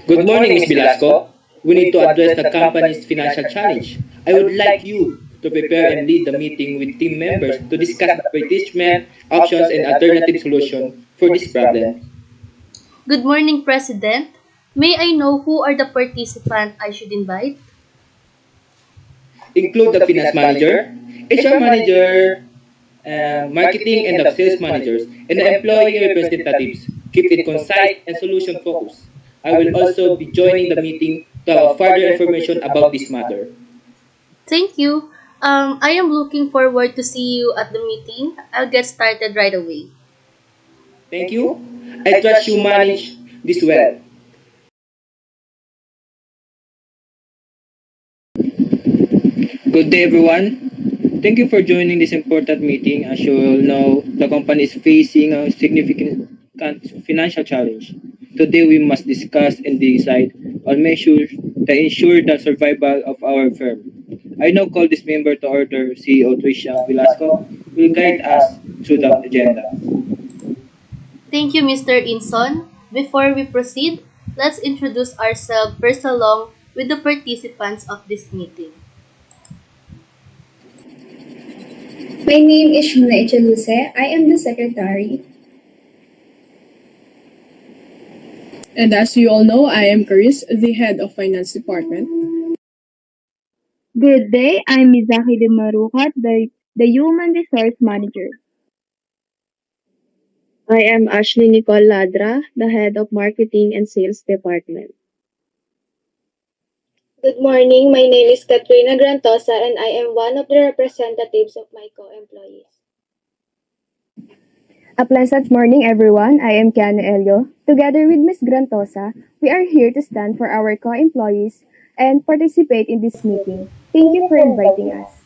Good morning, Ms. Velasco. We need to address the company's financial challenge. I would like you to prepare and lead the meeting with team members to discuss the retrenchment options and alternative solutions for this problem. Good morning, President. May I know who are the participants I should invite? Include the finance manager, HR manager, marketing and the sales managers, and the employee representatives. Keep it concise and solution focused. I will also be joining the meeting to have further information about this matter. Thank you. I am looking forward to see you at the meeting. I'll get started right away. Thank you. I trust you manage this well. Good day, everyone. Thank you for joining this important meeting. As you all know, the company is facing a significant financial challenge. Today, we must discuss and decide on measures to ensure the survival of our firm. I now call this member to order. CEO Tricia Velasco will guide us through the agenda. Thank you, Mr. Inson. Before we proceed, let's introduce ourselves first along with the participants of this meeting. My name is Shuna Echaluse. I am the secretary. And as you all know, I am Karisse, the head of finance department. Good day, I'm Mizaki Dimarukat, the Human Resource Manager. I am Ashley Nicole Ladra, the head of marketing and sales department. Good morning. My name is Katrina Grantosa and I am one of the representatives of my co-employees. A pleasant morning, everyone. I am Kiana Elio. Together with Ms. Grantosa, we are here to stand for our co-employees and participate in this meeting. Thank you for inviting us.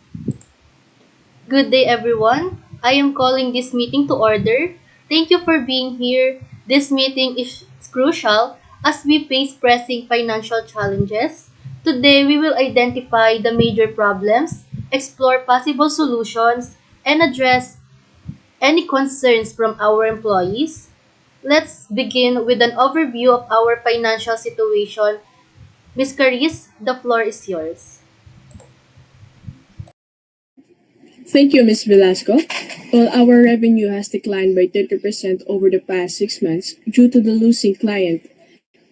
Good day, everyone. I am calling this meeting to order. Thank you for being here. This meeting is crucial as we face pressing financial challenges. Today, we will identify the major problems, explore possible solutions, and address any concerns from our employees. Let's begin with an overview of our financial situation. Ms. Karisse, the floor is yours. Thank you, Ms. Velasco. While our revenue has declined by 30% over the past 6 months due to the losing client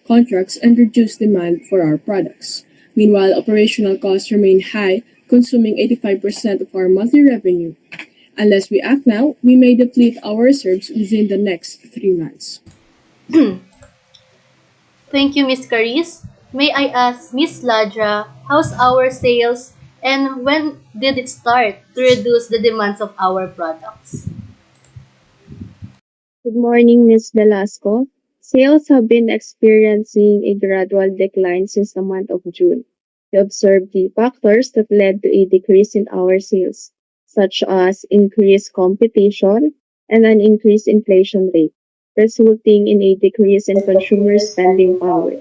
contracts and reduced demand for our products. Meanwhile, operational costs remain high, consuming 85% of our monthly revenue. Unless we act now, we may deplete our reserves within the next 3 months. Thank you, Ms. Karisse. May I ask Ms. Ladra, how's our sales and when did it start to reduce the demands of our products? Good morning, Ms. Velasco. Sales have been experiencing a gradual decline since the month of June. We observed the factors that led to a decrease in our sales, such as increased competition and an increased inflation rate, resulting in a decrease in consumer spending power.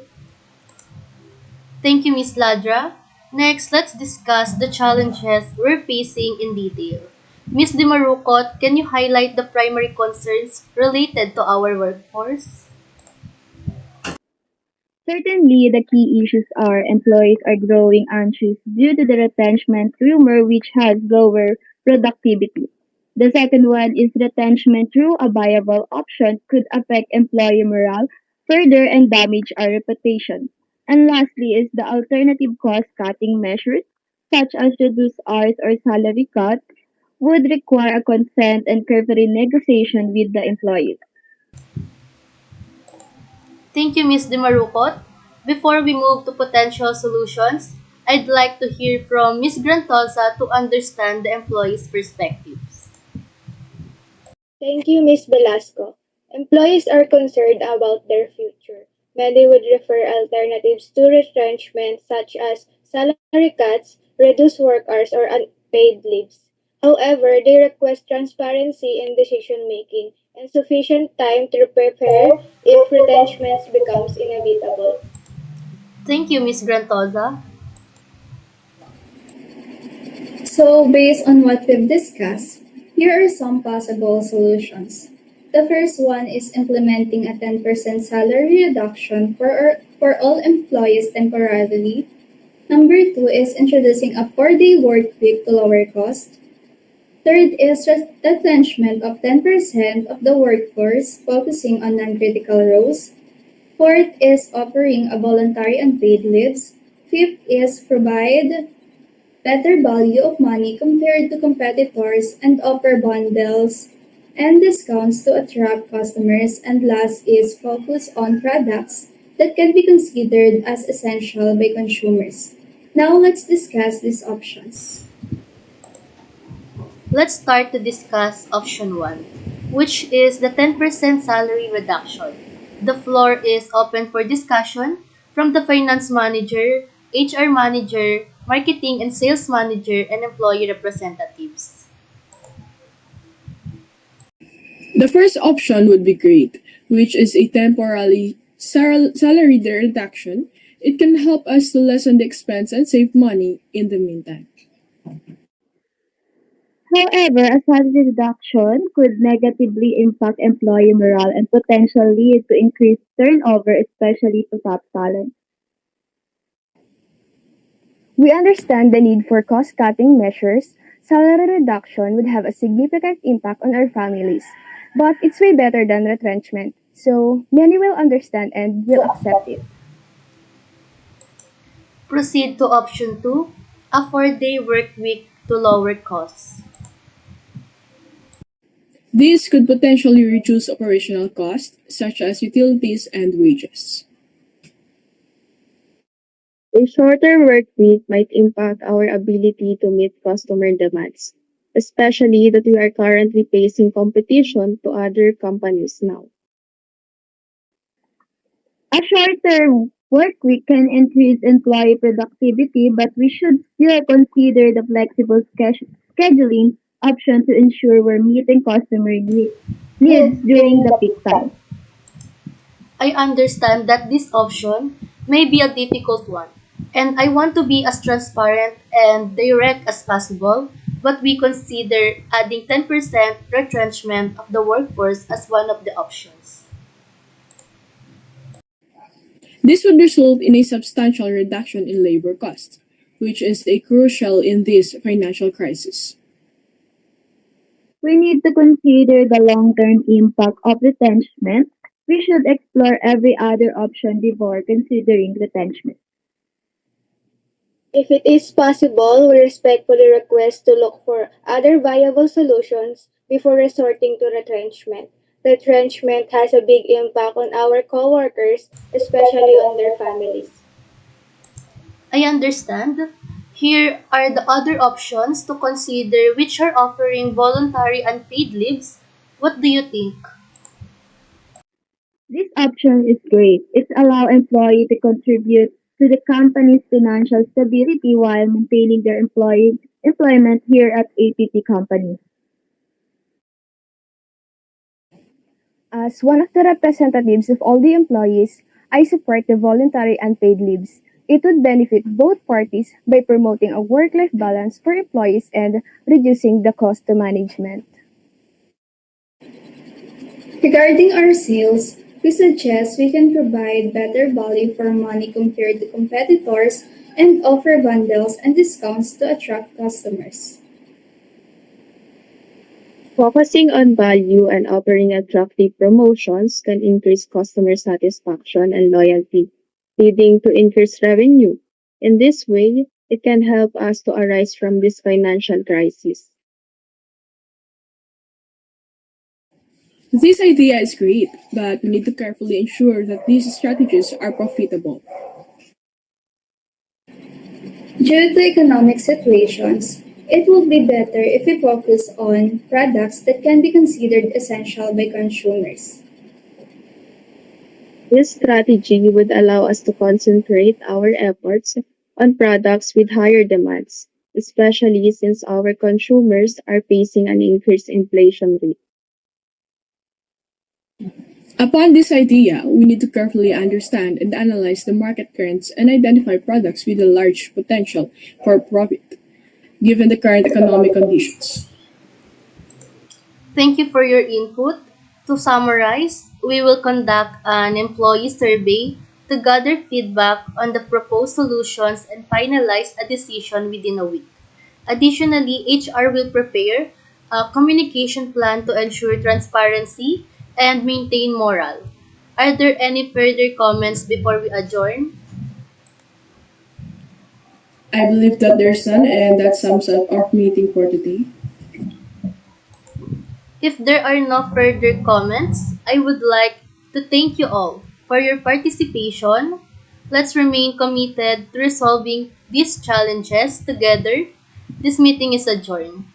Thank you, Ms. Ladra. Next, let's discuss the challenges we're facing in detail. Ms. Dimarukot, can you highlight the primary concerns related to our workforce? Certainly, the key issues are employees are growing anxious due to the retrenchment rumor which has lower productivity. The second one is retrenchment through a viable option could affect employee morale further and damage our reputation. And lastly is the alternative cost cutting measures such as reduced hours or salary cut would require a consent and careful negotiation with the employees. Thank you, Ms. Dimarukot. Before we move to potential solutions, I'd like to hear from Ms. Grantosa to understand the employees' perspectives. Thank you, Ms. Velasco. Employees are concerned about their future. Many would refer alternatives to retrenchment such as salary cuts, reduced work hours, or unpaid leaves. However, they request transparency in decision making and sufficient time to prepare if retrenchments becomes inevitable. Thank you, Ms. Grantosa. So, based on what we've discussed, here are some possible solutions. The first one is implementing a 10% salary reduction for all employees temporarily. Number two is introducing a 4-day work week to lower cost. Third is retrenchment of 10% of the workforce, focusing on non-critical roles. Fourth is offering a voluntary unpaid leaves. Fifth is provide better value of money compared to competitors and offer bundles and discounts to attract customers. And last is focus on products that can be considered as essential by consumers. Now let's discuss these options. Let's start to discuss option 1, which is the 10% salary reduction. The floor is open for discussion from the finance manager, HR manager, marketing and sales manager, and employee representatives. The first option would be great, which is a temporary salary reduction. It can help us to lessen the expense and save money in the meantime. However, a salary reduction could negatively impact employee morale and potentially lead to increased turnover, especially to top talent. We understand the need for cost cutting measures. Salary reduction would have a significant impact on our families, but it's way better than retrenchment, so many will understand and will accept it. Proceed to option 2, a 4-day work week to lower costs. This could potentially reduce operational costs, such as utilities and wages. A shorter work week might impact our ability to meet customer demands, especially that we are currently facing competition to other companies now. A shorter work week can increase employee productivity, but we should still consider the flexible scheduling option to ensure we're meeting customer needs during the peak time. I understand that this option may be a difficult one, and I want to be as transparent and direct as possible, but we consider adding 10% retrenchment of the workforce as one of the options. This would result in a substantial reduction in labor costs, which is a crucial in this financial crisis. We need to consider the long-term impact of retrenchment. We should explore every other option before considering retrenchment. If it is possible, we respectfully request to look for other viable solutions before resorting to retrenchment. Retrenchment has a big impact on our coworkers, especially on their families. I understand. Here are the other options to consider which are offering voluntary unpaid leaves. What do you think? This option is great. It allows employees to contribute to the company's financial stability while maintaining their employment here at APT company. As one of the representatives of all the employees, I support the voluntary unpaid leaves. It would benefit both parties by promoting a work-life balance for employees and reducing the cost to management. Regarding our sales, we suggest we can provide better value for money compared to competitors and offer bundles and discounts to attract customers. Focusing on value and offering attractive promotions can increase customer satisfaction and loyalty, leading to increased revenue. In this way, it can help us to arise from this financial crisis. This idea is great, but we need to carefully ensure that these strategies are profitable. Due to economic situations, it would be better if we focus on products that can be considered essential by consumers. This strategy would allow us to concentrate our efforts on products with higher demands, especially since our consumers are facing an increased inflation rate. Upon this idea, we need to carefully understand and analyze the market trends and identify products with a large potential for profit, given the current economic conditions. Thank you for your input. To summarize, we will conduct an employee survey to gather feedback on the proposed solutions and finalize a decision within a week. Additionally, HR will prepare a communication plan to ensure transparency and maintain morale. Are there any further comments before we adjourn? I believe that there's none, and that sums up our meeting for today. If there are no further comments, I would like to thank you all for your participation. Let's remain committed to resolving these challenges together. This meeting is adjourned.